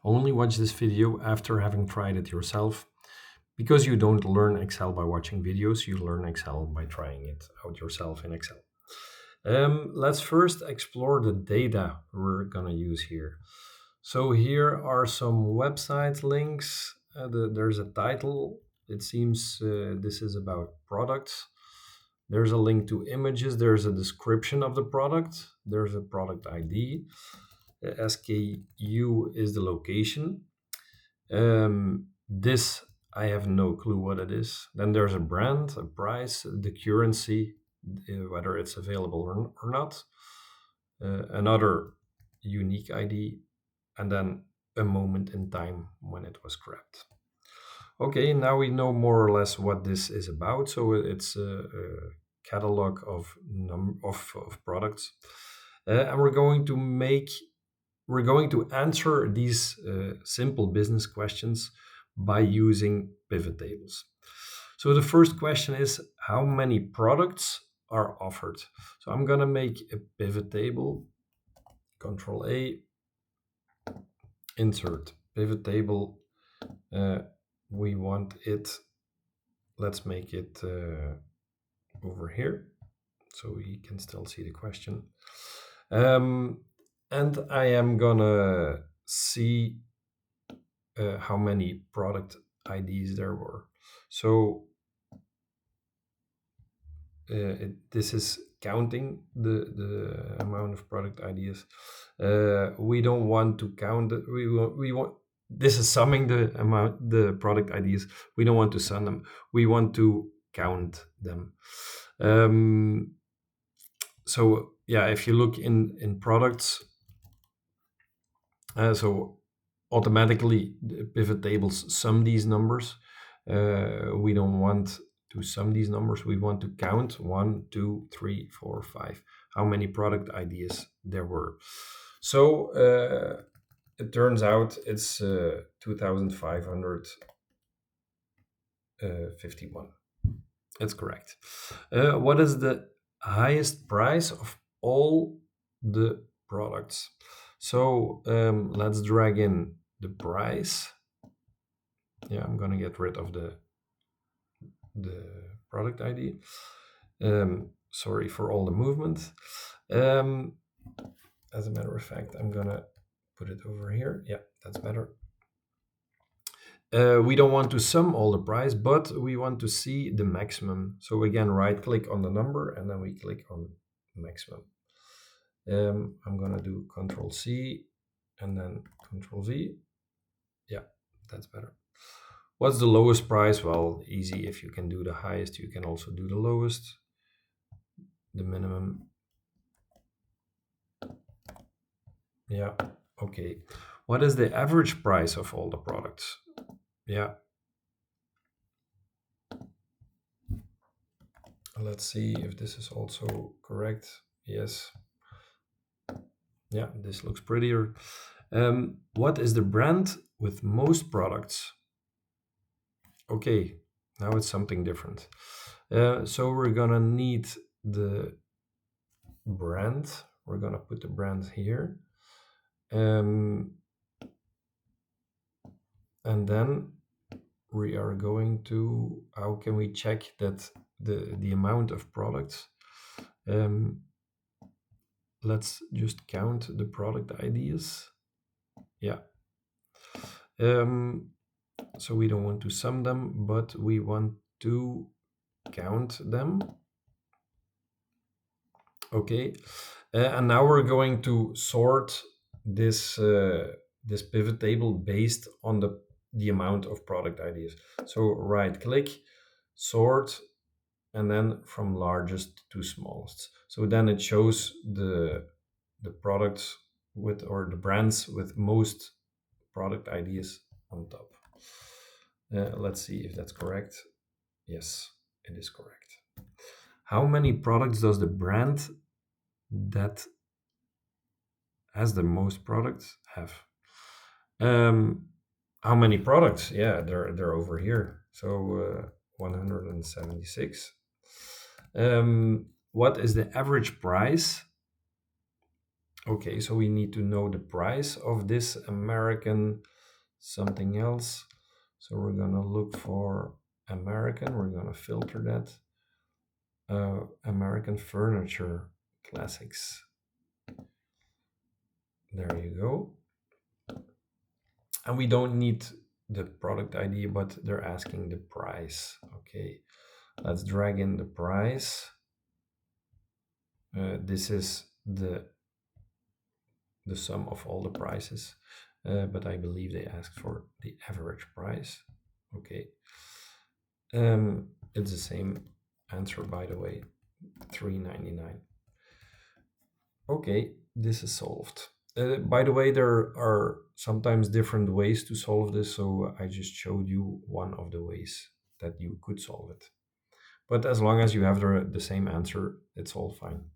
Only watch this video after having tried it yourself, because you don't learn Excel by watching videos, you learn Excel by trying it out yourself in Excel. Let's first explore the data we're gonna use here. So here are some website links. There's a title. It seems this is about products. There's a link to images. There's a description of the product. There's a product ID. SKU is the location. This, I have no clue what it is. Then there's a brand, a price, the currency, whether it's available or not, another unique ID, and then a moment in time when it was grabbed. Okay, now we know more or less what this is about. So it's a catalog of products, and we're going to answer these simple business questions by using pivot tables. So the first question is, how many products are offered? So I'm going to make a pivot table, Control A, insert pivot table. We want it, let's make it over here so we can still see the question. And I am gonna see how many product IDs there were. So this is counting the amount of product IDs. We don't want to count it. We want this is summing the product IDs. We don't want to sum them. We want to count them. So yeah, if you look in products, so automatically the pivot tables sum these numbers. We don't want to sum these numbers. We want to count 1, 2, 3, 4, 5, how many product ideas there were. So it turns out it's 2,551. That's correct. What is the highest price of all the products? So let's drag in the price. Yeah, I'm gonna get rid of the product ID. Sorry for all the movement. As a matter of fact, I'm gonna put it over here. Yeah, that's better. We don't want to sum all the price, but we want to see the maximum. So again, right click on the number and then we click on maximum. I'm gonna do Control C and then Control V. Yeah, that's better. What's the lowest price? Well, easy. If you can do the highest, you can also do the lowest. The minimum. Yeah, okay. What is the average price of all the products? Yeah. Let's see if this is also correct. Yes. Yeah, this looks prettier. What is the brand with most products? Okay, now it's something different. So we're gonna need the brand. We're gonna put the brand here. And then we are going to, how can we check that the amount of products? Let's just count the product IDs. Yeah. So we don't want to sum them, but we want to count them. Okay. And now we're going to sort this this pivot table based on the amount of product IDs. So right click, sort, and then from largest to smallest. So then it shows the products with, or the brands with most product IDs on top. Let's see if that's correct. Yes, it is correct. How many products does the brand that has the most products have? How many products? Yeah, they're over here. So 176. What is the average price? Okay, so we need to know the price of this American something else. So we're gonna look for American, we're gonna filter that. American furniture classics. There you go. And we don't need the product ID, but they're asking the price. Okay, let's drag in the price. This is the sum of all the prices, but I believe they asked for the average price. Okay, it's the same answer, by the way, $3.99. Okay, this is solved. By the way, there are sometimes different ways to solve this, so I just showed you one of the ways that you could solve it. But as long as you have the same answer, it's all fine.